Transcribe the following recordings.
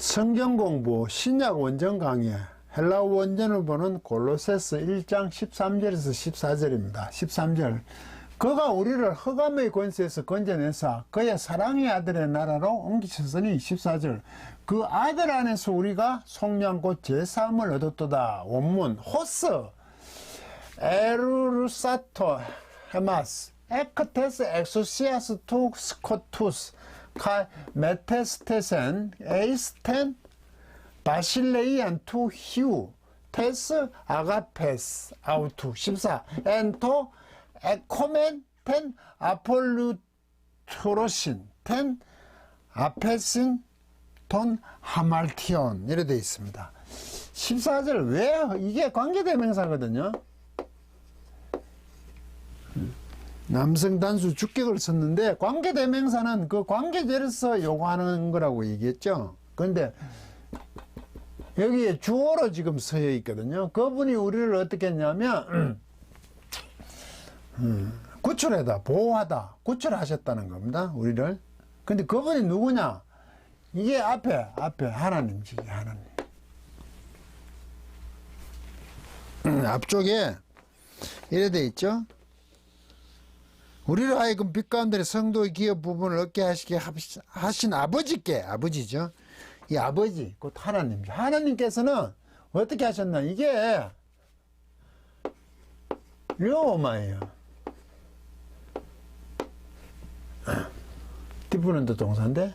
성경 공부 신약 원전 강의 헬라어 원전을 보는 골로새서 1장 13절에서 14절입니다. 13절. 그가 우리를 흑암의 권세에서 건져내사 그의 사랑의 아들의 나라로 옮기셨으니 14절. 그 아들 안에서 우리가 속량 곧 제사함을 얻었도다. 원문 호스 에루르사토 헤마스 에크테스 엑소시아스 투 스코투스 카 메테스테센 에이스텐 바실레이안 투 히우 테스 아가페스 아우투 14 엔토 에코멘 텐 아폴루토로신 텐 아페신 돈 하말티온 이렇게 되어 있습니다. 14절 왜 이게 관계대명사거든요. 남성 단수 주격을 썼는데 관계대명사는 그 관계제로서 요구하는 거라고 얘기했죠. 그런데 여기에 주어로 지금 서여 있거든요. 그분이 우리를 어떻게 했냐면 구출하다, 보호하다, 구출하셨다는 겁니다. 우리를. 근데 그분이 누구냐? 이게 앞에 하나님이지, 하나님. 앞쪽에 이래 돼 있죠. 우리를 하여금 빛 가운데 성도의 기업 부분을 얻게 하시게 하신 아버지죠. 이 아버지, 곧 하나님. 하나님께서는 어떻게 하셨나? 이게 료마예요. 디프런트 동사인데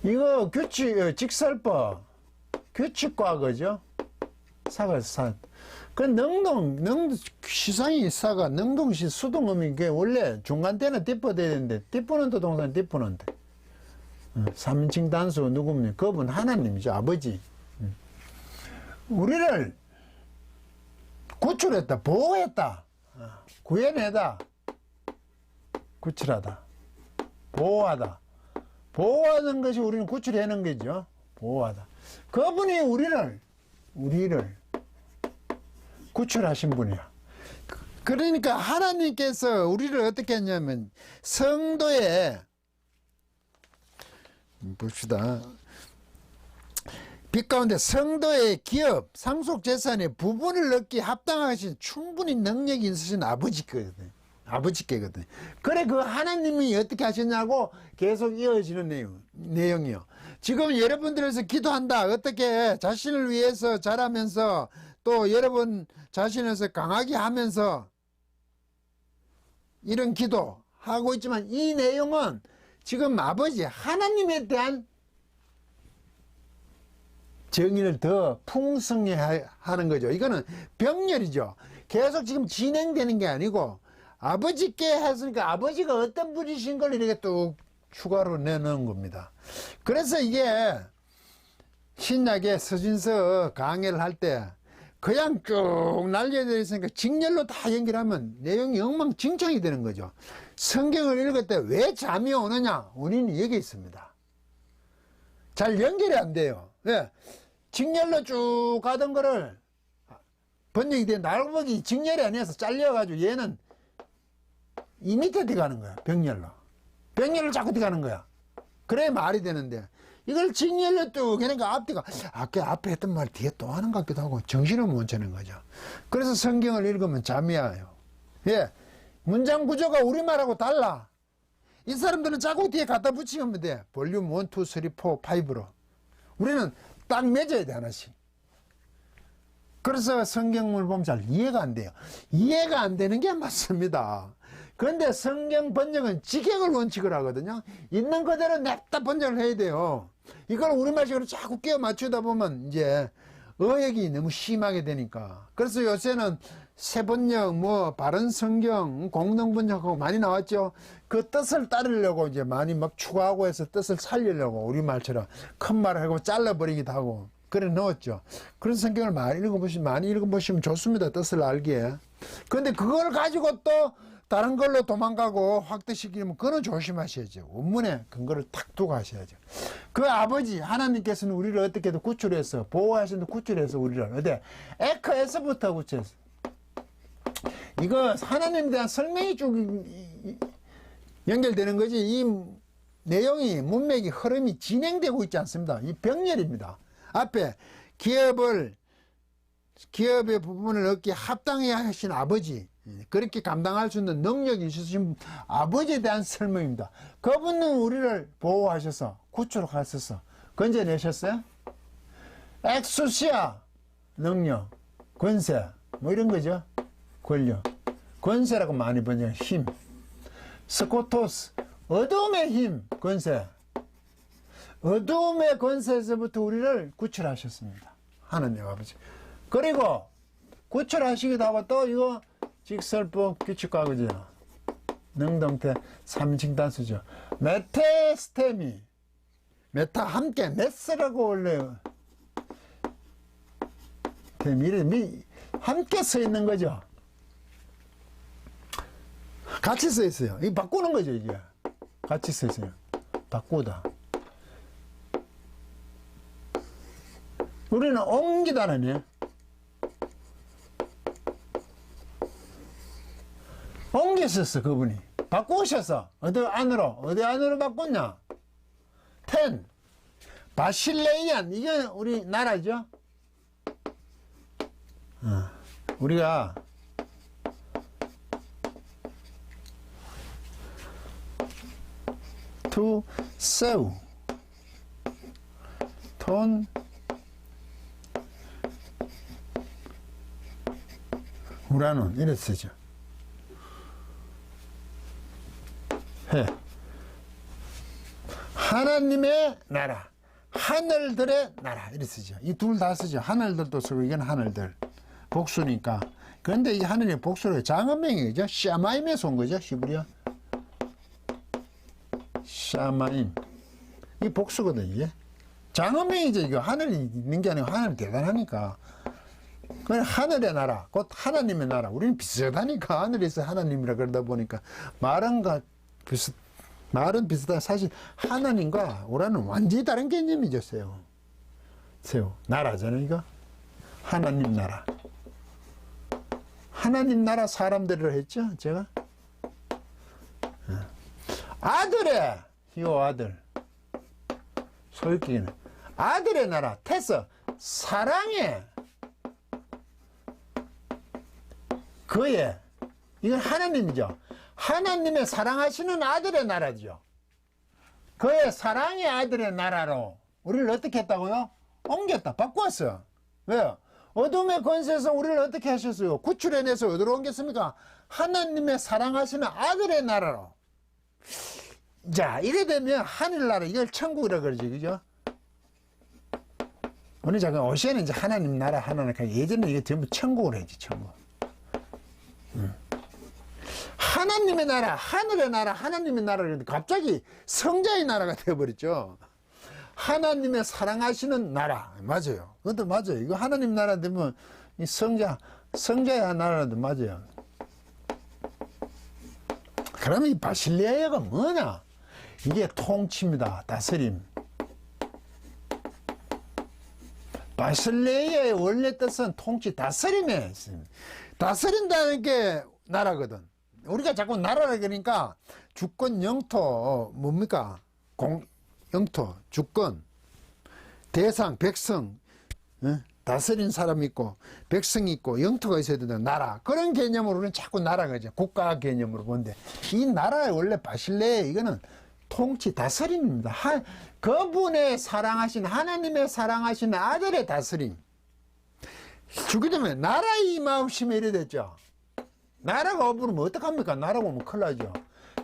이거 직설법 규칙과 그죠? 그 시상이 사가 능동시 수동음이 게 원래 중간때는 디퍼 돼야 되는데 디퍼런트 동사는 디퍼런트. 3인칭 단수 누굽니까? 그분 하나님이죠. 아버지. 우리를 구출했다, 보호했다, 구해내다, 구출하다, 보호하다. 보호하는 것이 우리는 구출해내는 거죠. 보호하다. 그분이 우리를 구출하신 분이야. 그러니까 하나님께서 우리를 어떻게 했냐면 성도의 봅시다. 빛 가운데 성도의 기업, 상속재산의 부분을 얻기 합당하신 충분히 능력이 있으신 아버지께거든. 아버지께거든. 그래, 그 하나님이 어떻게 하셨냐고 계속 이어지는 내용이요. 지금 여러분들에서 기도한다. 어떻게 자신을 위해서 잘하면서 또 여러분 자신에서 강하게 하면서 이런 기도 하고 있지만 이 내용은 지금 아버지 하나님에 대한 정의를 더 풍성히 하는 거죠. 이거는 병렬이죠. 계속 지금 진행되는 게 아니고 아버지께 했으니까 아버지가 어떤 분이신 걸 이렇게 또 추가로 내놓은 겁니다. 그래서 이게 신약의 서신서 강해를 할 때 그냥 쭉 날려져 있으니까 직렬로 다 연결하면 내용이 엉망진창이 되는 거죠. 성경을 읽을 때 왜 잠이 오느냐? 원인이 여기 있습니다. 잘 연결이 안 돼요. 네. 직렬로 쭉 가던 거를 번역이 된 날보기 직렬이 아니어서 잘려가지고 얘는 이 밑에 들어가는 거야. 병렬로. 병렬로 자꾸 들어가는 거야. 그래야 말이 되는데 이걸 직렬로 쭉 그러니까 앞뒤가 아까 앞에 했던 말 뒤에 또 하는 것 같기도 하고 정신을 못 차는 거죠. 그래서 성경을 읽으면 잠이 와요. 예. 문장 구조가 우리말하고 달라. 이 사람들은 자꾸 뒤에 갖다 붙이면 돼. 볼륨 1, 2, 3, 4, 5로. 우리는 딱 맺어야 돼, 하나씩. 그래서 성경을 보면 잘 이해가 안 돼요. 이해가 안 되는 게 맞습니다. 그런데 성경 번역은 직역을 원칙을 하거든요. 있는 그대로 냅다 번역을 해야 돼요. 이걸 우리말식으로 자꾸 끼워 맞추다 보면 이제 어역이 너무 심하게 되니까. 그래서 요새는 새번역, 바른 성경, 공동 번역하고 많이 나왔죠. 그 뜻을 따르려고 이제 많이 막 추가하고 해서 뜻을 살리려고 우리말처럼 큰 말을 하고 잘라버리기도 하고. 그래 넣었죠. 그런 성경을 많이 읽어보시면 좋습니다. 뜻을 알기에. 그런데 그걸 가지고 또 다른 걸로 도망가고 확대시키면 그거는 조심하셔야죠. 원문에 근거를 탁 두고 하셔야죠. 그 아버지 하나님께서는 우리를 어떻게든 구출해서 보호하시는 구출해서 우리를 어디 에크에서부터 구출해서 이거 하나님에 대한 설명이 쭉 연결되는 거지. 이 내용이 문맥이 흐름이 진행되고 있지 않습니다. 이 병렬입니다. 앞에 기업의 부분을 얻기에 합당해 하신 아버지, 그렇게 감당할 수 있는 능력이 있으신 아버지에 대한 설명입니다. 그분은 우리를 보호하셔서 구출하셔서 건져내셨어요. 엑수시아 능력, 권세 뭐 이런 거죠. 권력, 권세라고 많이 번역, 힘. 스코토스 어둠의 힘, 권세. 어둠의 권세에서부터 우리를 구출하셨습니다. 하나님 아버지. 그리고 구출하시기도 하고 또 이거 직설법 규칙과거죠. 능동태 3인칭 단수죠. 메테스테미. 메타 함께 메스라고 원래 이름이 함께 써 있는 거죠. 같이 써 있어요. 이 바꾸는 거죠, 이게. 같이 써 있어요. 바꾸다. 우리는 옮기다는 예. 옮겼었어, 그분이. 바꾸셨어. 어디 안으로 바꿨냐? 텐. 바실레이안. 이게 우리 나라죠. 우리가 to sell 돈 우라는 이렇게 쓰죠. 해. 하나님의 나라, 하늘들의 나라 이렇게 쓰죠. 이 둘 다 쓰죠. 하늘들도 쓰고 이건 하늘들 복수니까. 그런데 이 하늘의 복수로 장언명이죠. 샤마임에서 온 거죠. 히브리어 샤마임. 이 복수거든 이게. 장언명이죠. 이거 하늘이 있는 게 아니고 하늘이 대단하니까. 그 하늘의 나라, 곧 하나님의 나라. 우리는 비슷하니까 하늘에서 하나님이라 그러다 보니까 말은 비슷한 사실 하나님과 우라는 완전히 다른 개념이죠. 새우 나라잖아요. 이거 하나님 나라. 하나님 나라 사람들을 했죠. 제가 아들의 요 아들 소유기는 아들의 나라 테스 사랑의 그의 이건 하나님이죠. 하나님의 사랑하시는 아들의 나라죠. 그의 사랑의 아들의 나라로 우리를 어떻게 했다고요? 옮겼다. 바꿨어. 왜요? 어둠의 권세에서 우리를 어떻게 하셨어요? 구출해내서 어디로 옮겼습니까? 하나님의 사랑하시는 아들의 나라로. 자, 이래 되면 하늘나라, 이걸 천국이라 그러지, 그죠? 우리 잠깐 오시에는 이제 하나님 나라, 예전에 이게 전부 천국으로 했지, 천국. 하나님의 나라, 하늘의 나라, 하나님의 나라를 했는데 갑자기 성자의 나라가 되어버렸죠. 하나님의 사랑하시는 나라. 맞아요. 그것도 맞아요. 이거 하나님 나라 되면 이 성자의 나라도 맞아요. 그러면 이 바실레아가 뭐냐? 이게 통치입니다. 다스림. 바실레아의 원래 뜻은 통치, 다스림에 있습니다. 다스린다는 게 나라거든. 우리가 자꾸 나라라 그러니까 주권, 영토, 뭡니까? 영토, 주권, 대상, 백성, 다스린 사람 있고, 백성이 있고, 영토가 있어야 된다. 나라. 그런 개념으로 우리는 자꾸 나라가 이제 국가 개념으로 보는데, 이 나라의 원래 바실레아, 이거는 통치, 다스림입니다. 그분의 사랑하신, 하나님의 사랑하신 아들의 다스림. 주기 때문에 나라의 임하옵심에 이래 됐죠. 나라가 없으면 어떡합니까? 나라가 오면 큰일 나죠.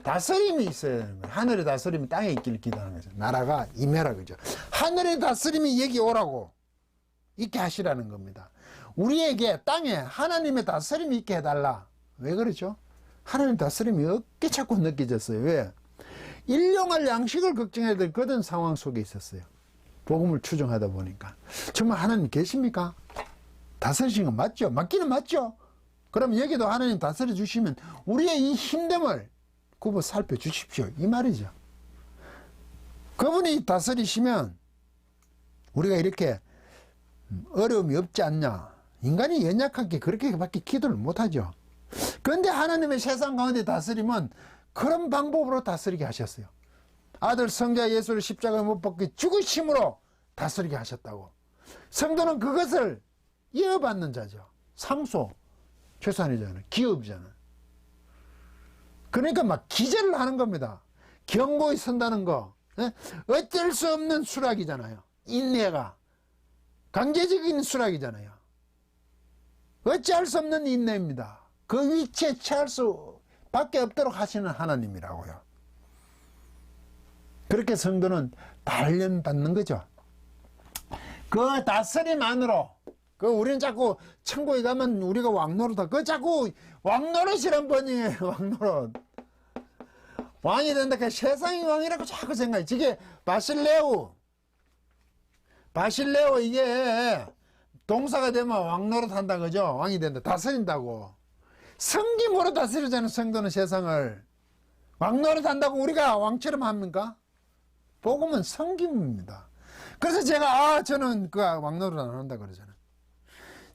다스림이 있어야 되는 거예요. 하늘의 다스림이 땅에 있기를 기도하는 거죠. 나라가 임해라 그죠. 하늘의 다스림이 여기 오라고 있게 하시라는 겁니다. 우리에게 땅에 하나님의 다스림이 있게 해달라. 왜 그러죠? 하나님 다스림이 어깨 자꾸 느껴졌어요. 왜? 일용할 양식을 걱정해야 될 그런 상황 속에 있었어요. 복음을 추정하다 보니까. 정말 하나님 계십니까? 다스리신 건 맞죠? 맞기는 맞죠? 그럼 여기도 하나님 다스려 주시면 우리의 이 힘듦을 굽어 살펴주십시오. 이 말이죠. 그분이 다스리시면 우리가 이렇게 어려움이 없지 않냐. 인간이 연약하게 그렇게밖에 기도를 못하죠. 그런데 하나님의 세상 가운데 다스림은 그런 방법으로 다스리게 하셨어요. 아들 성자 예수를 십자가에 못 박혀 죽으심으로 다스리게 하셨다고. 성도는 그것을 이어받는 자죠. 상소, 최소한이잖아요. 기업이잖아요. 그러니까 막 기절을 하는 겁니다. 경고에 선다는 거. 어쩔 수 없는 수락이잖아요. 인내가. 강제적인 수락이잖아요. 어찌할 수 없는 인내입니다. 그 위치에 취할 수밖에 없도록 하시는 하나님이라고요. 그렇게 성도는 단련받는 거죠. 그 다스림 안으로, 우리는 자꾸 천국에 가면 우리가 왕노릇하고, 자꾸 왕노릇이란 번이에요. 왕노릇. 왕이 된다. 세상의 왕이라고 자꾸 생각해. 이게 바실레오 이게 동사가 되면 왕노릇 한다 그죠? 왕이 된다. 다스린다고. 성김으로 다스리자는 성도는 세상을. 왕노릇 한다고 우리가 왕처럼 합니까? 복음은 성김입니다. 그래서 제가 저는 그 왕노릇 안 한다 그러잖아요.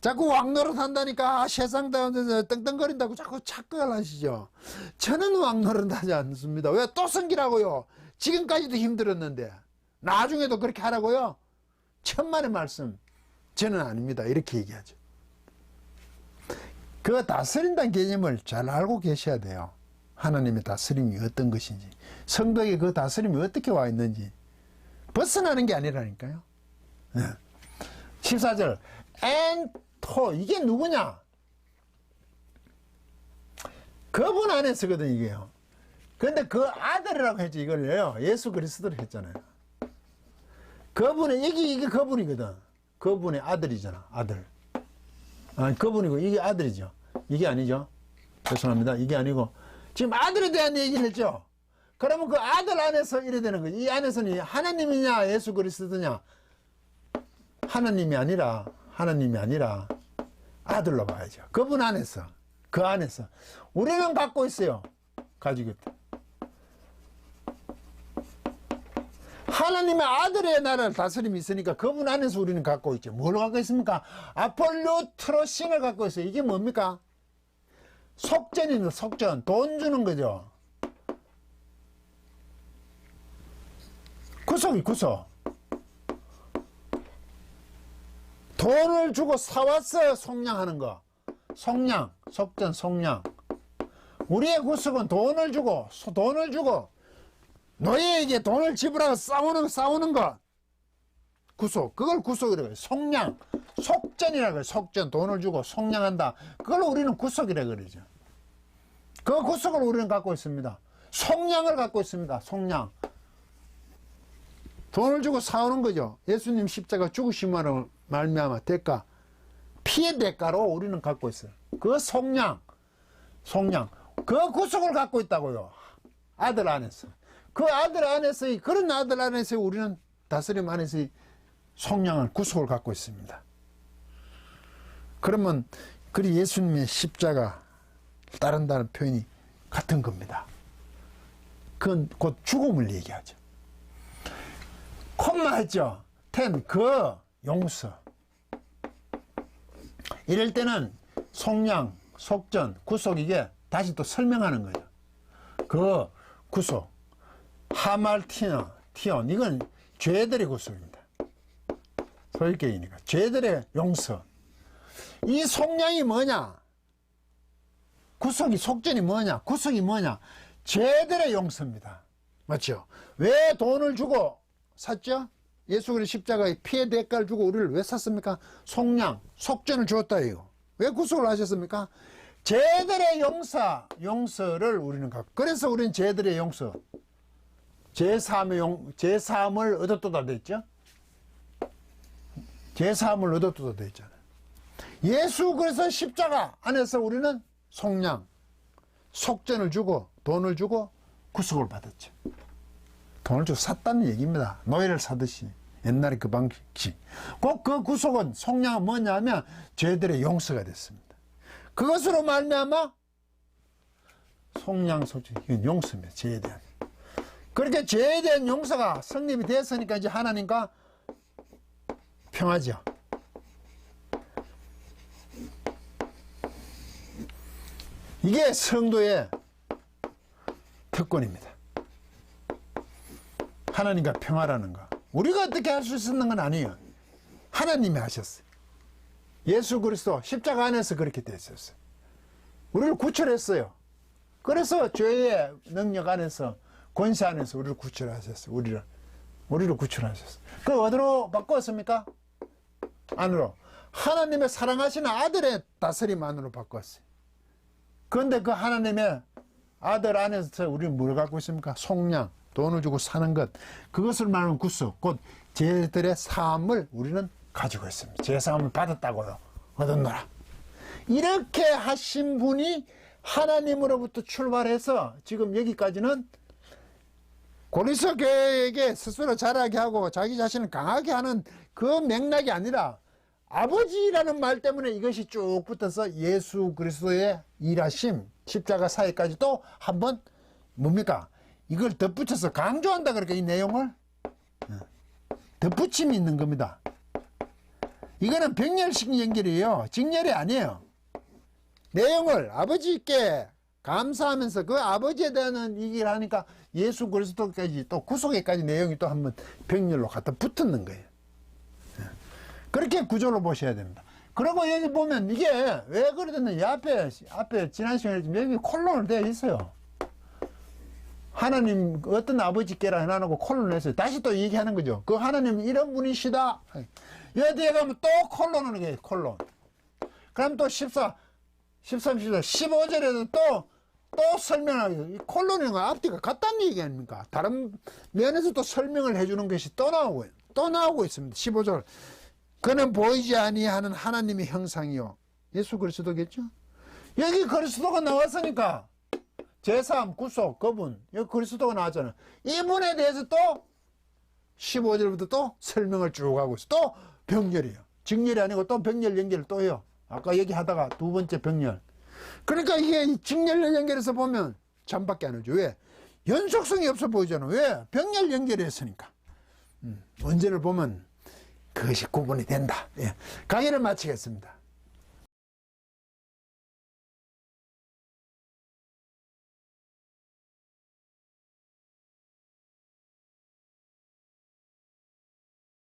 자꾸 왕노릇 한다니까 세상 가운데서 떵떵거린다고 자꾸 착각을 하시죠. 저는 왕노릇 하지 않습니다. 왜? 또 섬기라고요. 지금까지도 힘들었는데 나중에도 그렇게 하라고요. 천만의 말씀. 저는 아닙니다. 이렇게 얘기하죠. 그 다스린다는 개념을 잘 알고 계셔야 돼요. 하나님의 다스림이 어떤 것인지, 성도에게 그 다스림이 어떻게 와 있는지 벗어나는 게 아니라니까요. 14절 엔토, 이게 누구냐? 그분 안에서거든 이게요. 그런데 그 아들이라고 했죠. 이걸요, 예수 그리스도를 했잖아요. 그분의 이게 그분이거든. 그분의 아들이잖아. 아들. 그분이고 이게 아들이죠. 이게 아니죠. 죄송합니다. 이게 아니고 지금 아들에 대한 얘기를 했죠. 그러면 그 아들 안에서 이래 되는 거지. 이 안에서는 하나님이냐 예수 그리스도냐? 하나님이 아니라 아들로 봐야죠. 그분 안에서, 그 안에서 우리는 갖고 있어요. 가지고 있다. 하나님의 아들의 나라를 다스림이 있으니까 그분 안에서 우리는 갖고 있죠. 뭘 갖고 있습니까? 아폴로트로신을 갖고 있어요. 이게 뭡니까? 속전입니다. 속전. 돈 주는 거죠. 구속. 돈을 주고 사왔어. 속량하는 거. 속전, 속량. 우리의 구속은 돈을 주고 너희에게 돈을 지불하고 싸우는 것. 구속. 그걸 구속이라고 해요. 속량. 속전이라고 해요. 속전. 돈을 주고 속량한다. 그걸 우리는 구속이라고 그러죠. 그 구속을 우리는 갖고 있습니다. 속량을 갖고 있습니다. 속량. 돈을 주고 사오는 거죠. 예수님 십자가 죽으심으로 말미암아 대가, 피의 대가로 우리는 갖고 있어요. 그 속량. 그 구속을 갖고 있다고요. 아들 안에서. 그 아들 안에서, 그런 아들 안에서 우리는 다스림 안에서 속량을, 구속을 갖고 있습니다. 그러면 예수님의 십자가 따른다는 표현이 같은 겁니다. 그건 곧 죽음을 얘기하죠. 콤마 했죠. 용서. 이럴 때는 속량, 속전, 구속, 이게 다시 또 설명하는 거예요. 그 구속. 하말티온, 이건 죄들의 구속입니다. 소유격이니까. 죄들의 용서. 이 속량이 뭐냐? 속전이 뭐냐? 구속이 뭐냐? 죄들의 용서입니다. 맞죠? 왜 돈을 주고 샀죠? 예수 그리스도 십자가에 피의 대가를 주고 우리를 왜 샀습니까? 속량, 속전을 주었다 이거. 왜 구속을 하셨습니까? 죄들의 용서를 우리는 갖고. 그래서 우리는 죄들의 용서, 제사함을 얻었도다 됐죠? 제사함을 얻었도다 됐잖아요. 예수 그리스도 십자가 안에서 우리는 속량, 속전을 주고 돈을 주고 구속을 받았죠. 돈을 주고 샀다는 얘기입니다. 노예를 사듯이. 옛날에 그 방식. 꼭 그 구속은, 속량은 뭐냐 하면 죄들의 용서가 됐습니다. 그것으로 말미암아 속량, 속전, 이건 용서입니다. 죄에 대한. 그렇게 죄에 대한 용서가 성립이 됐으니까 이제 하나님과 평화죠. 이게 성도의 특권입니다. 하나님과 평화라는 거. 우리가 어떻게 할 수 있는 건 아니에요. 하나님이 하셨어요. 예수 그리스도 십자가 안에서 그렇게 됐었어요. 우리를 구출했어요. 그래서 죄의 능력 안에서, 권세 안에서 우리를 구출하셨어요. 우리를 구출하셨어요. 그 어디로 바꿨습니까? 안으로. 하나님의 사랑하시는 아들의 다스림 안으로 바꿨어요. 그런데 그 하나님의 아들 안에서 우리는 뭘 갖고 있습니까? 속량, 돈을 주고 사는 것. 그것을 말하는 구속, 곧 죄들의 사함을 우리는 가지고 있습니다. 죄 사함을 받았다고요. 얻었노라. 이렇게 하신 분이 하나님으로부터 출발해서 지금 여기까지는 고린도 교회에게 스스로 자라게 하고 자기 자신을 강하게 하는 그 맥락이 아니라 아버지라는 말 때문에 이것이 쭉 붙어서 예수 그리스도의 일하심, 십자가 사역까지 또 한번 뭡니까? 이걸 덧붙여서 강조한다 그러니까 이 내용을 덧붙임이 있는 겁니다. 이거는 병렬식 연결이에요. 직렬이 아니에요. 내용을 아버지께 감사하면서 그 아버지에 대한 얘기를 하니까 예수 그리스도까지 또 구속에까지 내용이 또 한번 병렬로 갖다 붙는 거예요. 그렇게 구조로 보셔야 됩니다. 그리고 여기 보면 이게 왜 그러냐면 이 앞에 지난 시간에 여기 콜론을 되어 있어요. 하나님 어떤 아버지께라 해놔놓고 콜론을 했어요. 다시 또 얘기하는 거죠. 그 하나님 이런 분이시다. 여기에 가면 또 콜론을 해요. 콜론. 그럼 또 13, 15절에도 또 설명하고, 이 콜론이는 앞뒤가 같다는 얘기 아닙니까? 다른 면에서 또 설명을 해주는 것이 또 나오고 있습니다. 15절. 그는 보이지 아니하는 하나님의 형상이요. 예수 그리스도겠죠? 여기 그리스도가 나왔으니까, 제사함, 구속, 거분, 여기 그리스도가 나왔잖아요. 이분에 대해서 또 15절부터 또 설명을 쭉 하고 있어요. 또 병렬이에요. 직렬이 아니고 또 병렬 연결을 또 해요. 아까 얘기하다가 두 번째 병렬. 그러니까 이게 직렬 연결해서 보면 잠밖에 안 오죠. 왜? 연속성이 없어 보이잖아. 왜? 병렬 연결했으니까. 원전을 보면 그것이 구분이 된다. 예. 강의를 마치겠습니다.